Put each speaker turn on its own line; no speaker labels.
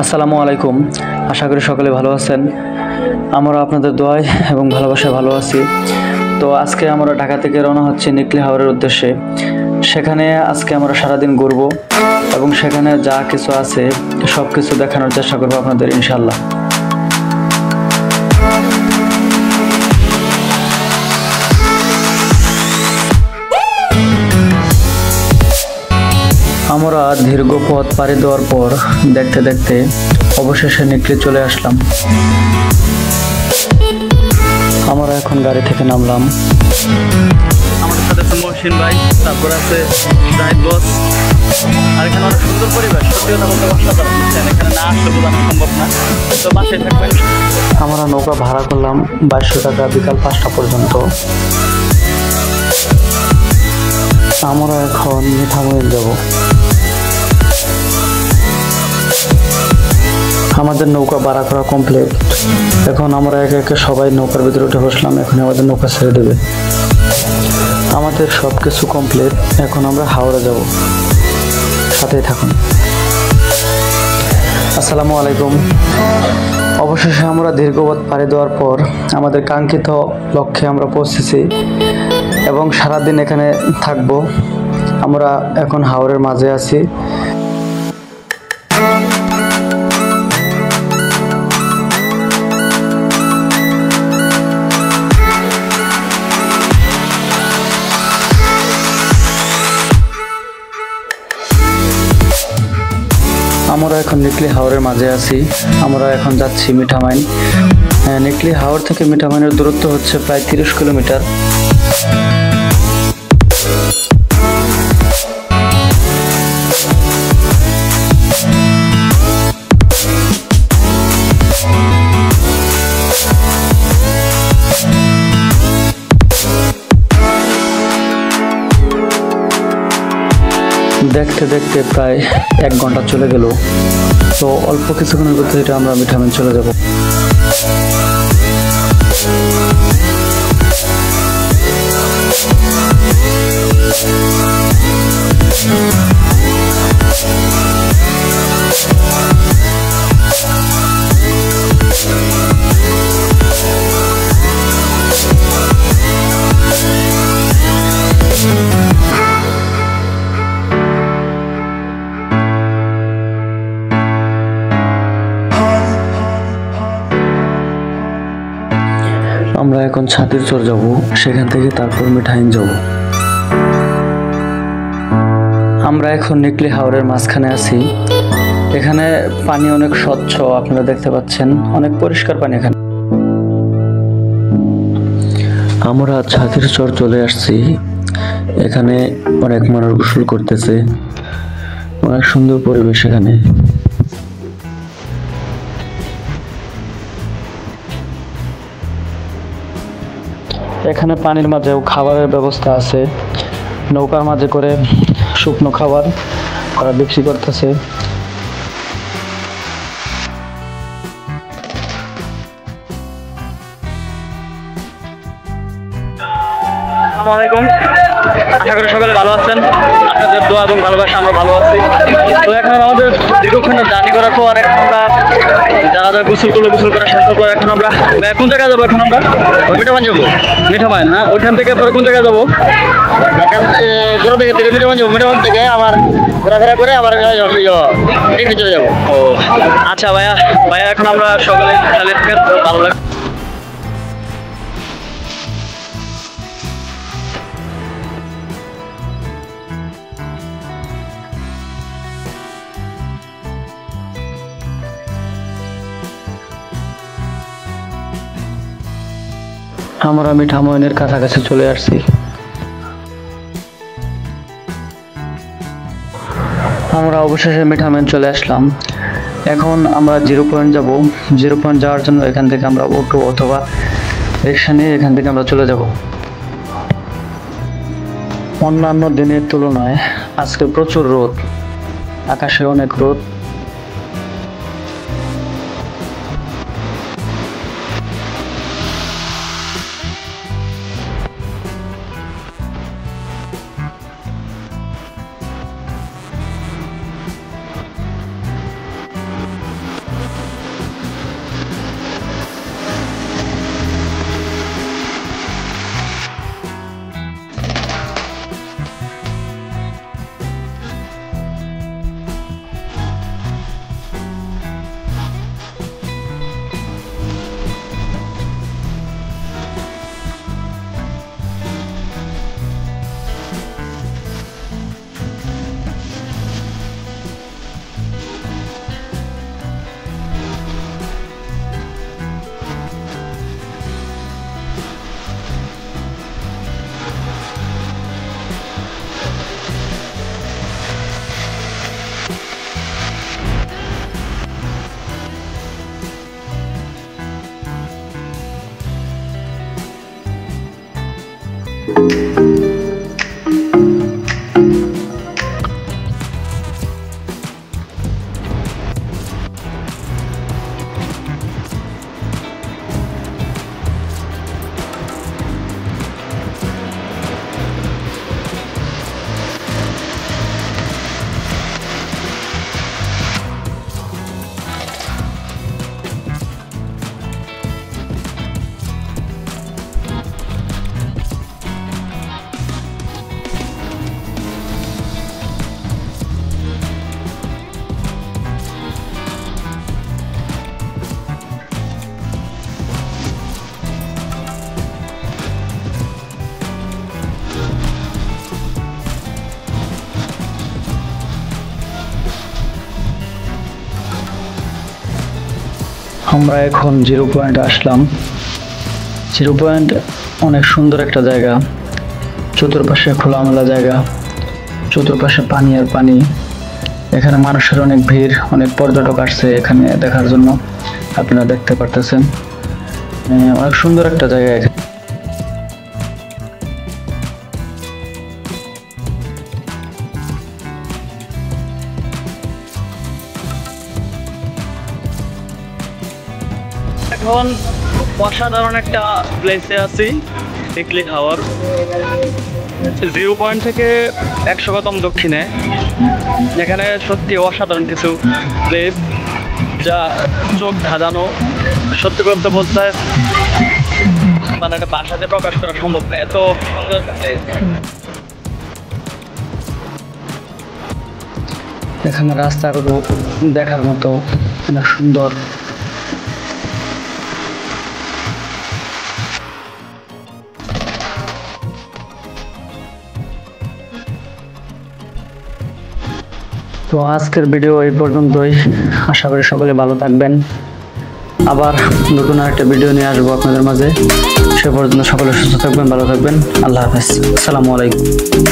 আসসালামু আলাইকুম। আশা করি সকলে ভালো আছেন। আমরা আপনাদের দোয়ায় এবং ভালোবাসায় ভালো আছি। তো আজকে আমরা ঢাকা থেকে রওনা হচ্ছি নিকলি হাওরের উদ্দেশ্যে। সেখানে আজকে আমরা সারাদিন ঘুরব এবং সেখানে যা কিছু আছে সব কিছু দেখানোর চেষ্টা করবো আপনাদের ইনশাল্লাহ। আমরা দীর্ঘ পথ পাড়ি দেওয়ার পর দেখতে দেখতে অবশেষে নিকলি চলে আসলাম। আমরা এখন গাড়ি থেকে নামলাম। আমাদের সাথে আছে মহসিন ভাই, তারপর আছে জাহিদ বস। আর এখানে অনেক সুন্দর পরিবেশ, সত্যি কথা বলতে অসাধারণ। এখানে না আসলে বোঝানো সম্ভব না, তো বাসায় থাকবেন। আমরা নৌকা ভাড়া করলাম 2200 টাকা বিকাল 5টা পর্যন্ত। আমরা এখন মিঠামইল যাব। আমাদের নৌকা ভাড়া করা কমপ্লিট। এখন আমরা একে একে সবাই নৌকার ভিতরে উঠে বসলাম। এখন আমাদের নৌকা ছেড়ে দেবে। আমাদের সব কিছু কমপ্লিট। এখন আমরা হাওড়া যাব, সাথেই থাকুন। আসসালামু আলাইকুম। অবশেষে আমরা দীর্ঘপথ পাড়ি দেওয়ার পর আমাদের কাঙ্ক্ষিত লক্ষ্যে আমরা পৌঁছেছি এবং সারাদিন এখানে থাকব। আমরা এখন হাওরের মাঝে আছি। আমরা এখন নিকলি হাওরের মাঝে আছি। আমরা এখন যাচ্ছি মিঠামইল। নিকলি হাওর থেকে মিঠামইলের দূরত্ব হচ্ছে প্রায় 30 কিলোমিটার। দেখতে দেখতে প্রায় 1 ঘন্টা চলে গেল। তো অল্প কিছুক্ষণের ভিতরে আমরা মিঠামইল চলে যাব। আমরা এখন ছাতির চর যাব, সেখান থেকে তারপর মিঠাইন যাব। আমরা এখন নিকলি হাওরের মাঝখানে আছি। এখানে পানি অনেক স্বচ্ছ, আপনারা দেখতে পাচ্ছেন, অনেক পরিষ্কার পানি এখানে। আমরা ছাতির চর চলে আসছি। এখানে অনেক মানুষ গোসল করতেছে, অনেক সুন্দর পরিবেশ এখানে। এখানে পানির মাঝেও খাবারের ব্যবস্থা আছে। নৌকার মাঝে করে শুকনো খাবার ওরা বিক্রি করতেছে। আসসালামু আলাইকুম। আশা করি সকলে ভালো আছেন। আপনাদের দোয়া এবং ভালোবাসা আমরা ভালো আছি। তো এখন আমাদের দীর্ঘক্ষণের জার্নি করার পর এখন আমরা যারা গোসল করা শেষ করার পর এখন আমরা কোন জায়গায় যাবো? এখন আমরা মিঠামইল যাবো। মিঠামইল, হ্যাঁ। ওইখান থেকে পরে কোন জায়গায় যাবো? মিঠামইল যাবো। মিঠামইল থেকে আবার ঘোরাফেরা করে আবার চলে যাবো। ও আচ্ছা ভাইয়া এখন আমরা সকালে ভালো লাগে। আমরা মিঠামইলের কাছাকাছি চলে আসছি। আমরা অবশেষে মিঠামইল চলে আসলাম। এখন আমরা 0 পয়েন্ট যাব। 0 পয়েন্ট যাওয়ার জন্য এখান থেকে আমরা অটো অথবা রিক্সা নিয়ে এখান থেকে আমরা চলে যাব। অন্যান্য দিনের তুলনায় আজকে প্রচুর রোদ, আকাশে অনেক রোদ। আমরা এখন 0 পয়েন্টে আসলাম। 0 পয়েন্ট অনেক সুন্দর একটা জায়গা, চতুর্পাশে খোলামেলা জায়গা, চতুর্পাশে পানি আর পানি। এখানে মানুষের অনেক ভিড়, অনেক পর্যটক আসছে এখানে দেখার জন্য, আপনারা দেখতে পারতেছেন। অনেক সুন্দর একটা জায়গা এখানে। এখন অসাধারণ একটা প্লেসে আছি, টিকলি হাওর। 0 পয়েন্ট থেকে 100 কদম দক্ষিণে। এখানে সত্যি অসাধারণ কিছু প্লেস, যা চোখ ধাঁধানো। সত্যি করতে বলতে মানে একটা ভাষাতে প্রকাশ করা সম্ভব না, এত সুন্দর প্লেস। এখানে রাস্তাগুলো দেখার মতো অনেক সুন্দর। তো আজকের ভিডিও এই পর্যন্তই। আশা করি সকলে ভালো থাকবেন। আবার নতুন একটা ভিডিও নিয়ে আসবো আপনাদের মাঝে। সে পর্যন্ত সকলে সুস্থ থাকবেন, ভালো থাকবেন। আল্লাহ হাফেজ, আসসালামু আলাইকুম।